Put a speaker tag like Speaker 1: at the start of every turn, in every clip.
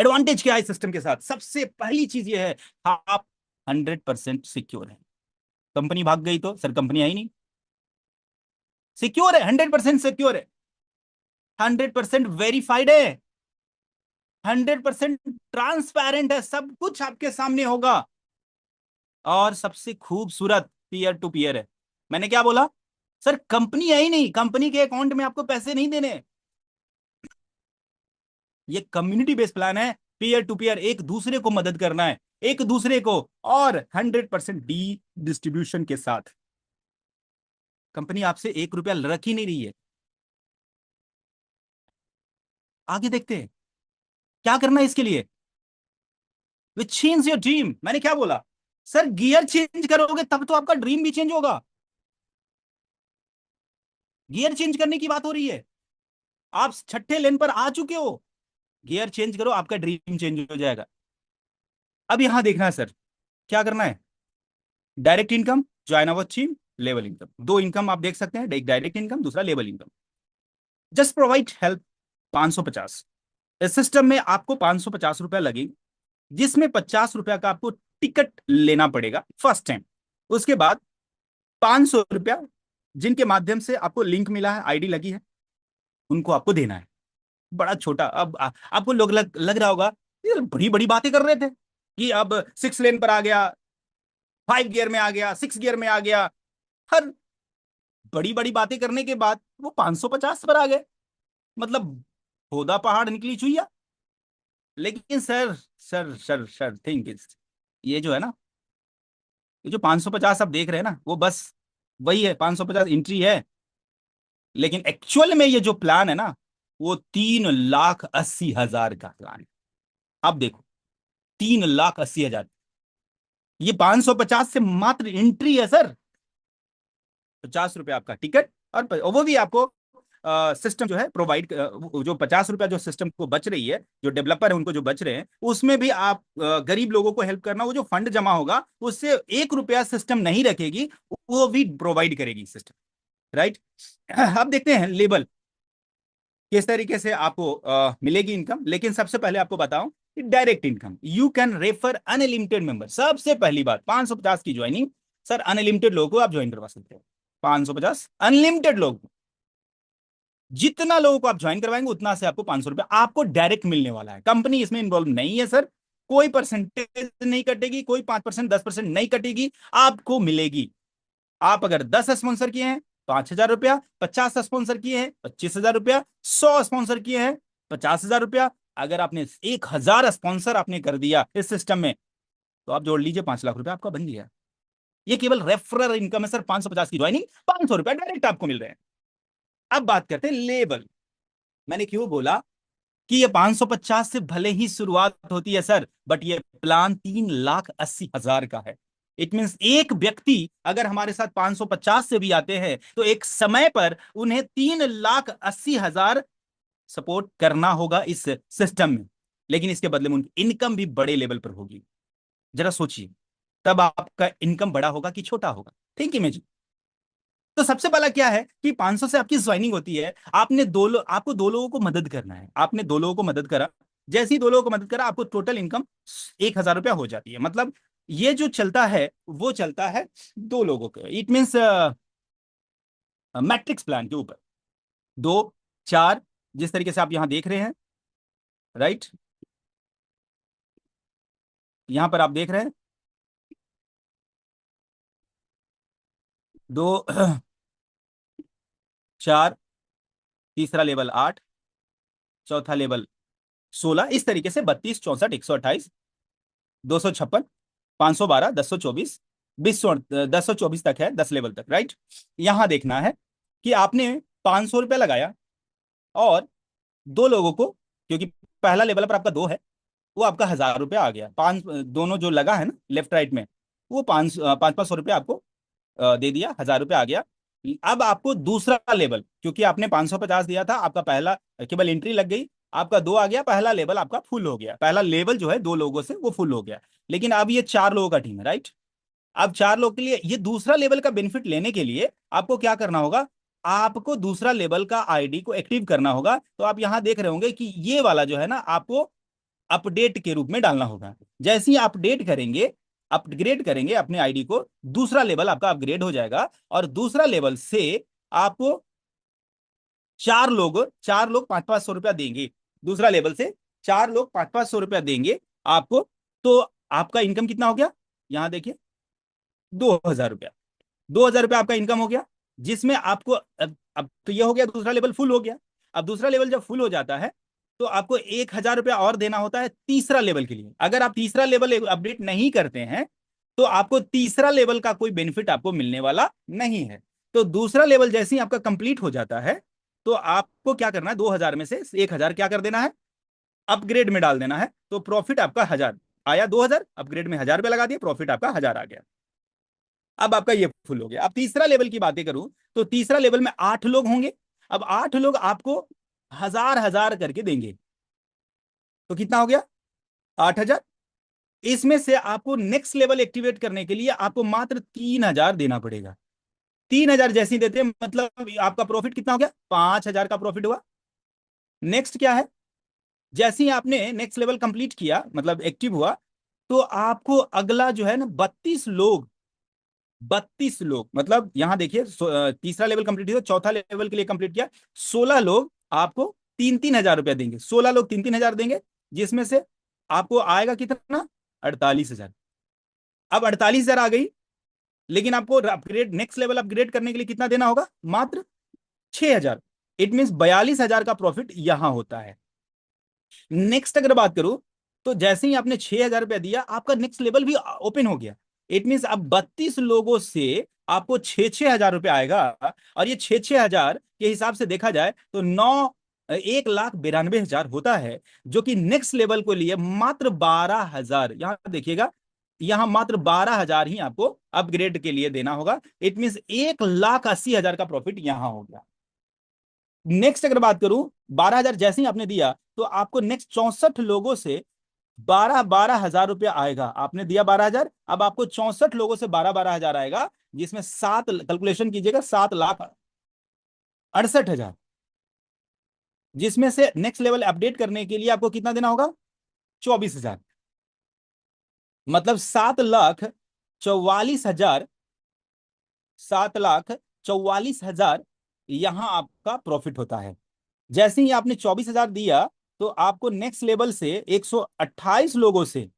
Speaker 1: Advantage क्या है system के साथ? सबसे पहली चीज ये है, आप 100% सिक्योर है। कंपनी भाग गई तो सर कंपनी आई नहीं, सिक्योर है, 100% सिक्योर है, 100% वेरीफाइड है, 100% ट्रांसपेरेंट है, सब कुछ आपके सामने होगा। और सबसे खूबसूरत पीयर टू पीयर है। मैंने क्या बोला सर? कंपनी आई नहीं, कंपनी के अकाउंट में आपको पैसे नहीं देने। ये कम्युनिटी बेस्ड प्लान है, पीयर टू पीयर, एक दूसरे को मदद करना है, एक दूसरे को, और 100% डी डिस्ट्रीब्यूशन के साथ। कंपनी आपसे 1 रुपया रख ही नहीं रही है। आगे देखते हैं क्या करना है इसके लिए। Which change your dream. मैंने क्या बोला सर? गियर चेंज करोगे तब तो आपका ड्रीम भी चेंज होगा। गियर चेंज करने की बात हो रही है। आप छठे लेन पर आ चुके हो, गियर चेंज करो, आपका ड्रीम चेंज हो जाएगा। अब यहां देखना है सर, क्या करना है? Direct income, join our team, level income. दो इनकम आप देख सकते हैं, एक डायरेक्ट इनकम, दूसरा level income. Just provide help 550। इस सिस्टम में आपको 550 रुपया लगेगी, जिसमें 50 रुपया का आपको टिकट लेना पड़ेगा फर्स्ट टाइम। उसके बाद 500 रुपया जिनके माध्यम से आपको लिंक मिला है, आईडी लगी है, उनको आपको देना है। बड़ा छोटा। अब आपको लोग लग रहा होगा ये बड़ी बड़ी बातें कर रहे थे कि अब 6 लेन पर आ गया, 5 गियर में आ गया, 6 गियर में आ गया। हर बड़ी बड़ी बातें करने के बाद वो 550 पर आ गए, मतलब होदा पहाड़ निकली चुईया। लेकिन सर थिंक इज, ये जो है ना, ये जो 550 आप देख रहे हैं ना, वो बस वही है, 550 एंट्री है। लेकिन एक्चुअल में ये जो प्लान है ना, वो 3,80,000 का प्लान है। अब देखो, 3,80,000, ये 550 से मात्र एंट्री है सर। 50 रुपया आपका टिकट, और वो भी आपको सिस्टम जो है प्रोवाइड, जो 50 रुपया जो सिस्टम को बच रही है, जो डेवलपर है उनको जो बच रहे हैं, उसमें भी आप गरीब लोगों को हेल्प करना। वो जो फंड जमा होगा उससे 1 रुपया सिस्टम नहीं रखेगी, वो भी प्रोवाइड करेगी सिस्टम, राइट। अब देखते हैं लेबल किस तरीके से आपको मिलेगी इनकम। लेकिन सबसे पहले आपको बताऊं, direct income, you can refer unlimited member. सबसे पहली बात, 550 की ज्वाइनिंग सर, अनलिमिटेड लोगों को आप ज्वाइन करवा सकते हो। 550 अनलिमिटेड लोग, जितना लोगों को आप ज्वाइन करवाएंगे उतना से आपको 500 रुपया आपको डायरेक्ट मिलने वाला है। कंपनी इसमें इन्वॉल्व नहीं है सर, कोई परसेंटेज नहीं कटेगी, कोई 5% 10% नहीं कटेगी, आपको मिलेगी। आप अगर 10 स्पॉन्सर किए हैं 5,000 रुपया, 50 स्पॉन्सर किए हैं 25,000 रुपया, 100 स्पॉन्सर किए हैं 50,000 रुपया। अगर आपने 1,000 स्पॉन्सर आपने कर दिया इस सिस्टम में, तो आप जोड़ लीजिए 5 लाख रुपया आपका बन गया। ये केवल रेफरल इनकम है सर। 550 की ज्वाइनिंग, 500 रुपया डायरेक्ट आपको मिल रहे हैं। अब बात करते हैं लेवल। मैंने क्यों बोला कि ये 550 से भले ही शुरुआत होती है सर, बट ये प्लान 3,80,000 का है। इट मींस एक व्यक्ति अगर हमारे साथ 550 से भी आते हैं तो एक समय पर उन्हें 3,80,000 सपोर्ट करना होगा इस सिस्टम में। लेकिन इसके बदले में उनकी इनकम भी बड़े लेवल पर होगी। जरा सोचिए, तब आपका इनकम बड़ा होगा कि छोटा होगा? Think imagine. तो सबसे पहला क्या है कि 500 से आपकी ज्वाइनिंग होती है, आपने आपको 2 लोगों को मदद करना है। आपने 2 लोगों को मदद करा, जैसे ही 2 लोगों को मदद करा, आपको टोटल इनकम 1,000 रुपया हो जाती है। मतलब ये जो चलता है वो चलता है 2 लोगों का। इट मीन्स मैट्रिक्स प्लान के ऊपर 2, 4, जिस तरीके से आप यहां देख रहे हैं, राइट। यहां पर आप देख रहे हैं 2, 4, तीसरा लेवल 8, चौथा लेवल 16, इस तरीके से 32, 64, 128, 256, 512, 1024, 1024 तक है, 10 लेवल तक, राइट। यहां देखना है कि आपने 500 रुपया लगाया, और 2 लोगों को, क्योंकि पहला लेवल पर आपका 2 है, वो आपका 1,000 रुपया आ गया। पांच दोनों जो लगा है ना लेफ्ट राइट में, वो 500 500 रुपया आपको दे दिया, 1,000 रुपया आ गया। अब आपको दूसरा लेवल, क्योंकि आपने 550 दिया था, आपका पहला केवल एंट्री लग गई, आपका 2 आ गया, पहला लेवल आपका फुल हो गया। पहला लेवल जो है 2 लोगों से वो फुल हो गया। लेकिन अब ये 4 लोगों का टीम है, राइट। अब 4 लोग के लिए ये दूसरा लेवल का बेनिफिट लेने के लिए आपको क्या करना होगा? आपको दूसरा लेवल का आईडी को एक्टिव करना होगा। तो आप यहां देख रहे होंगे कि ये वाला जो है ना, आपको अपडेट के रूप में डालना होगा। जैसे ही अपग्रेड करेंगे अपने आईडी को, दूसरा लेवल आपका अपग्रेड हो जाएगा और दूसरा लेवल से आपको चार लोग 500-500 रुपया देंगे। दूसरा लेवल से 4 लोग 500-500 रुपया देंगे आपको। तो आपका इनकम कितना हो गया, यहां देखिए 2,000 रुपया। 2,000 रुपया आपका इनकम हो गया, जिसमें आपको अब तो यह हो गया, दूसरा लेवल फुल हो गया। अब दूसरा लेवल जब फुल हो जाता है तो आपको 1,000 रुपया और देना होता है तीसरा लेवल के लिए। अगर आप तीसरा लेवल अपडेट नहीं करते हैं तो आपको तीसरा लेवल का कोई बेनिफिट आपको मिलने वाला नहीं है। तो दूसरा लेवल जैसे ही आपका कंप्लीट हो जाता है तो आपको क्या करना है, 2,000 में से 1,000 क्या कर देना है, अपग्रेड में डाल देना है। तो प्रॉफिट आपका 1,000 आया, 2,000 अपग्रेड में 1,000 रुपया लगा दिया, प्रॉफिट आपका 1,000 आ गया। अब आपका ये फुल हो गया। अब तीसरा लेवल की बातें करूं तो तीसरा लेवल में 8 लोग होंगे। अब 8 लोग आपको 1,000 करके देंगे, तो कितना हो गया, 8,000। इसमें से आपको नेक्स्ट लेवल एक्टिवेट करने के लिए आपको मात्र 3,000 देना पड़ेगा। 3,000 जैसे ही देते हैं मतलब आपका प्रॉफिट कितना हो गया, 5,000 का प्रॉफिट हुआ। नेक्स्ट क्या है, जैसे ही आपने नेक्स्ट लेवल कंप्लीट किया मतलब एक्टिव हुआ, तो आपको अगला जो है ना 32 लोग मतलब यहां देखिए तीसरा लेवल कंप्लीट हुआ, चौथा लेवल के लिए कंप्लीट किया, 16 लोग आपको 3-3 हजार रुपया देंगे। 16 लोग 3-3 हजार देंगे, जिसमें से आपको आएगा कितना, 48,000। अब 48,000 आ गई, लेकिन आपको अपग्रेड नेक्स्ट लेवल अपग्रेड करने के लिए कितना देना होगा, मात्र 6,000। इट मीन 42,000 का प्रॉफिट यहां होता है। नेक्स्ट अगर बात करूं तो जैसे ही आपने 6,000 रुपया दिया आपका नेक्स्ट लेवल भी ओपन हो गया। इट मीन अब 32 लोगों से आपको 6,000 रुपया आएगा। और ये 6,000 के हिसाब से देखा जाए तो 1,92,000 होता है, जो कि नेक्स्ट लेवल को लिए मात्र 12,000, यहां देखिएगा, यहां मात्र 12,000 ही आपको अपग्रेड के लिए देना होगा। इट मीन 1,80,000 का प्रॉफिट यहां हो गया। नेक्स्ट अगर बात करूं, 12,000 जैसे ही आपने दिया तो आपको नेक्स्ट 64 लोगों से 12,000 रुपया आएगा। आपने दिया 12,000, अब आपको 64 लोगों से 12,000 आएगा, जिसमें 7 कैलकुलेशन कीजिएगा, 7,68,000, जिसमें से नेक्स्ट लेवल अपडेट करने के लिए आपको कितना देना होगा, 24,000। मतलब 7,44,000, 7,44,000 यहां आपका प्रॉफिट होता है। जैसे ही आपने 24,000 दिया तो आपको नेक्स्ट लेवल से 128 लोगों से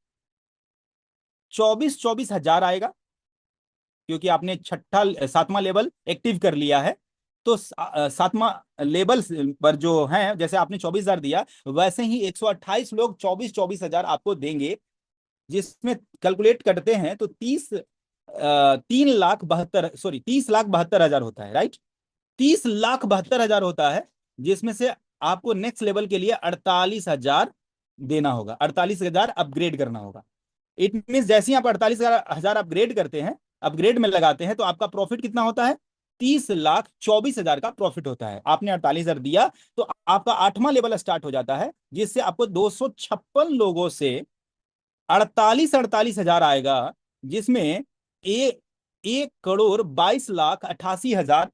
Speaker 1: 24,000 आएगा, क्योंकि आपने सातवां लेवल एक्टिव कर लिया है। तो सातवां लेवल पर जो है, जैसे आपने 24,000 दिया वैसे ही 128 लोग 24,000 आपको देंगे, जिसमें कैलकुलेट करते हैं तो 30,72,000 होता है, राइट। 30,72,000 होता है, जिसमें से आपको नेक्स्ट लेवल के लिए 48,000 देना होगा, 48,000 अपग्रेड करना होगा। इट मीन जैसे ही आप 48,000 अपग्रेड करते हैं, अपग्रेड में लगाते हैं, तो आपका प्रॉफिट कितना होता है, 30,24,000 का प्रॉफिट होता है। आपने 48,000 दिया तो आपका 8वां लेवल स्टार्ट हो जाता है, जिससे आपको 256 लोगों से 48,000 आएगा, जिसमें 1,22,88,000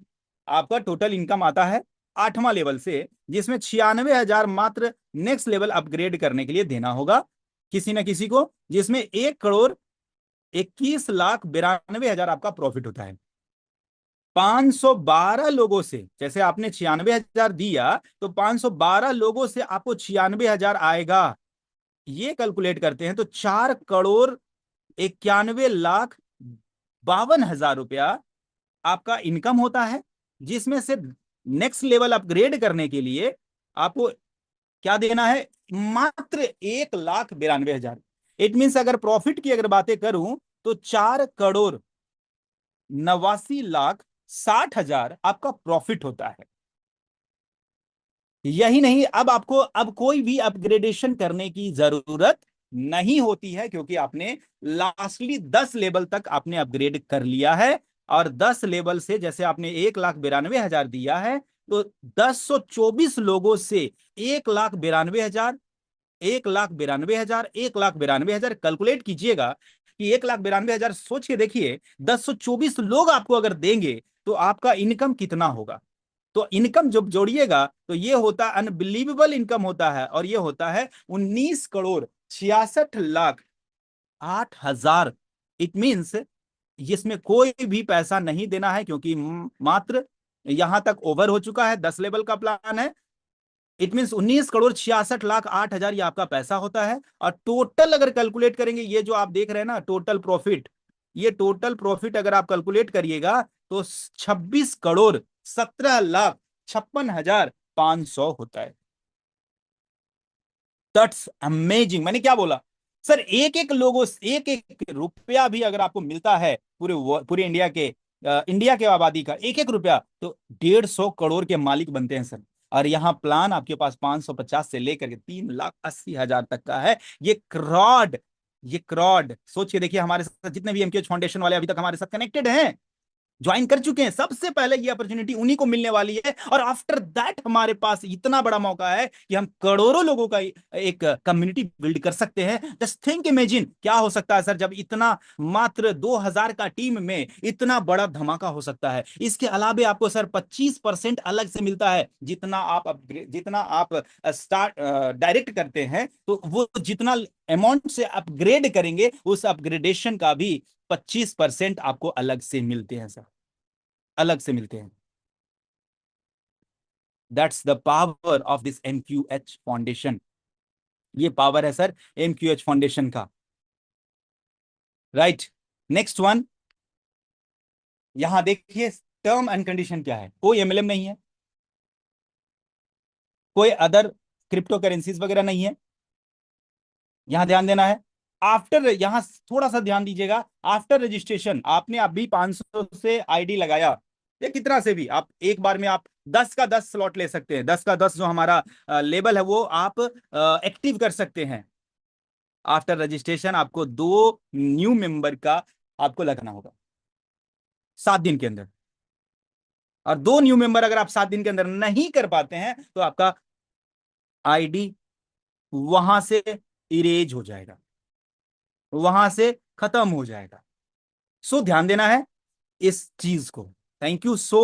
Speaker 1: आपका टोटल इनकम आता है 8वां लेवल से, जिसमें 96,000 मात्र नेक्स्ट लेवल अपग्रेड करने के लिए देना होगा किसी ना किसी को, जिसमें 1,21,92,000 आपका प्रॉफिट होता है। 512 लोगों से, जैसे आपने 96,000 दिया तो 512 लोगों से आपको 96,000 आएगा। ये कैलकुलेट करते हैं तो 4,91,52,000 आपका इनकम होता है, जिसमें से नेक्स्ट लेवल अपग्रेड करने के लिए आपको क्या देना है, मात्र 1,92,000। इट मीन्स अगर प्रॉफिट की अगर बातें करूं तो 4,89,60,000 आपका प्रॉफिट होता है। यही नहीं, अब आपको अब कोई भी अपग्रेडेशन करने की जरूरत नहीं होती है, क्योंकि आपने लास्टली 10 लेवल तक आपने अपग्रेड कर लिया है। और 10 लेवल से जैसे आपने 1,92,000 दिया है, तो 1024 लोगों से 1,92,000, 1,92,000, 1,92,000 कैलकुलेट कीजिएगा कि 1,92,000 सोच के देखिए, 1024 लोग आपको अगर देंगे तो आपका इनकम कितना होगा। तो इनकम जब जोड़िएगा तो ये होता अनबिलीवेबल इनकम होता है, और ये होता है 19 करोड़ 66 लाख 8 हजार। इट मीन्स इसमें कोई भी पैसा नहीं देना है, क्योंकि मात्र यहां तक ओवर हो चुका है, 10 लेवल का प्लान है। इट मीन्स 19 करोड़ 66 लाख 8 हजार ये आपका पैसा होता है। और टोटल अगर कैलकुलेट करेंगे, ये जो आप देख रहे हैं ना टोटल प्रॉफिट, ये टोटल प्रॉफिट अगर आप कैलकुलेट करिएगा तो 26 करोड़ 17 लाख 56 हजार 500 होता है। That's amazing. मैंने क्या बोला सर, एक एक लोगों, एक एक रुपया भी अगर आपको मिलता है पूरे पूरे इंडिया के आबादी का एक एक रुपया, तो 150 करोड़ के मालिक बनते हैं सर। और यहाँ प्लान आपके पास 550 से लेकर के 3,80,000 तक का है। ये क्राउड सोच के देखिए, हमारे साथ जितने भी एमकेएच फाउंडेशन वाले अभी तक हमारे साथ कनेक्टेड हैं, ज्वाइन कर चुके हैं, सबसे पहले ये अपॉर्चुनिटी उन्हीं को मिलने वाली है। और आफ्टर दैट हमारे पास इतना बड़ा मौका है कि हम करोड़ों लोगों का एक कम्युनिटी बिल्ड कर सकते हैं। जस्ट थिंक, इमेजिन क्या हो सकता है सर, जब इतना मात्र 2,000 का टीम में इतना बड़ा धमाका हो सकता है। इसके अलावे आपको सर 25% अलग से मिलता है, जितना आप स्टार्ट डायरेक्ट करते हैं, तो वो जितना अमाउंट से अपग्रेड करेंगे, उस अपग्रेडेशन का भी 25% आपको अलग से मिलते हैं सर, अलग से मिलते हैं। That's the power of this MQH foundation. ये पावर है सर एमक्यूएच फाउंडेशन का। राइट, नेक्स्ट वन, यहां देखिए टर्म एंड कंडीशन क्या है। कोई एमएलएम नहीं है, कोई अदर क्रिप्टो करेंसीज वगैरह नहीं है। यहां ध्यान देना है, आफ्टर, यहां थोड़ा सा ध्यान दीजिएगा, आफ्टर रजिस्ट्रेशन आपने अभी 500 से आईडी लगाया, या कितना से भी आप एक बार में आप 10 का 10 स्लॉट ले सकते हैं। 10 का 10 जो हमारा लेवल है वो आप एक्टिव कर सकते हैं। आफ्टर रजिस्ट्रेशन आपको 2 न्यू मेंबर का आपको लगाना होगा 7 दिन के अंदर। और 2 न्यू मेंबर अगर आप 7 दिन के अंदर नहीं कर पाते हैं, तो आपका आईडी वहां से इरेज हो जाएगा, वहां से खत्म हो जाएगा। सो ध्यान देना है इस चीज को। Thank you so